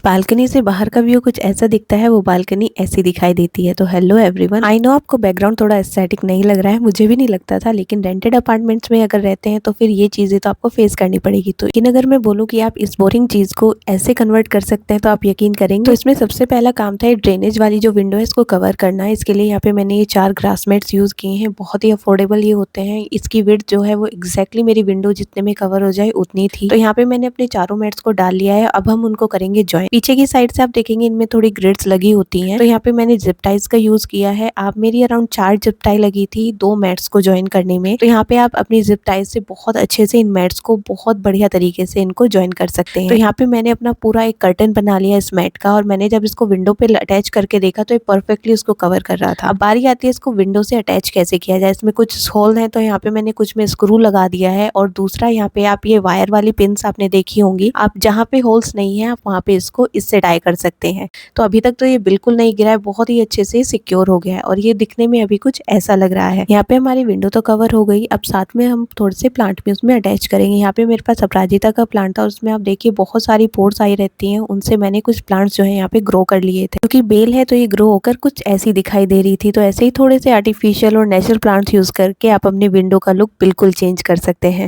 Balcony से बाहर का व्यू कुछ ऐसा दिखता है, वो बालकनी ऐसी दिखाई देती है। तो हेलो एवरीवन, आई नो आपको बैकग्राउंड थोड़ा एस्थेटिक नहीं लग रहा है, मुझे भी नहीं लगता था, लेकिन रेंटेड अपार्टमेंट्स में अगर रहते हैं तो फिर ये चीजें तो आपको फेस करनी पड़ेगी। तो लेकिन अगर मैं बोलूँ कि आप इस बोरिंग चीज को ऐसे कन्वर्ट कर सकते हैं तो आप यकीन करेंगे। तो इसमें सबसे पहला काम था ड्रेनेज वाली जो विंडो है इसको कवर करना है। इसके लिए यहाँ पे मैंने ये 4 ग्रास मैट्स यूज किए हैं, बहुत ही अफोर्डेबल ये होते हैं। इसकी विड्थ जो है वो एग्जैक्टली मेरी विंडो जितने में कवर हो जाए उतनी थी। तो यहाँ पे मैंने अपने चारों मैट्स को डाल लिया है। अब हम उनको करेंगे ज्वाइन। पीछे की साइड से आप देखेंगे इनमें थोड़ी ग्रिड्स लगी होती हैं। तो यहाँ पे मैंने जिप टाइज का यूज किया है। आप मेरी अराउंड 4 जिप टाई लगी थी 2 मैट्स को ज्वाइन करने में। तो यहाँ पे आप अपनी जिप टाइज से बहुत अच्छे से इन मैट्स को बहुत बढ़िया तरीके से इनको ज्वाइन कर सकते हैं। तो यहाँ पे मैंने अपना पूरा एक कर्टन बना लिया इस मैट का, और मैंने जब इसको विंडो पे अटैच करके देखा तो ये परफेक्टली उसको कवर कर रहा था। अब बारी आती है इसको विंडो से अटैच कैसे किया जाए। इसमें कुछ होल है तो यहाँ पे मैंने कुछ में स्क्रू लगा दिया है, और दूसरा यहाँ पे आप ये वायर वाली पिन्स आपने देखी होंगी, आप जहाँ पे होल्स नहीं है आप वहाँ पे इसको इससे टाई कर सकते हैं। तो अभी तक तो ये बिल्कुल नहीं गिरा है, बहुत ही अच्छे से सिक्योर हो गया है, और ये दिखने में अभी कुछ ऐसा लग रहा है। यहाँ पे हमारी विंडो तो कवर हो गई। अब साथ में हम थोड़े से प्लांट भी उसमें अटैच करेंगे। यहाँ पे मेरे पास अपराजिता का प्लांट था, उसमें आप देखिए बहुत सारी पोर्स आई रहती हैं, उनसे मैंने कुछ प्लांट्स जो है यहाँ पे ग्रो कर लिए थे। क्योंकि बेल है तो ये ग्रो होकर कुछ ऐसी दिखाई दे रही थी। तो ऐसे ही थोड़े से आर्टिफिशियल और नेचुरल प्लांट्स यूज करके आप अपनी विंडो का लुक बिल्कुल चेंज कर सकते हैं।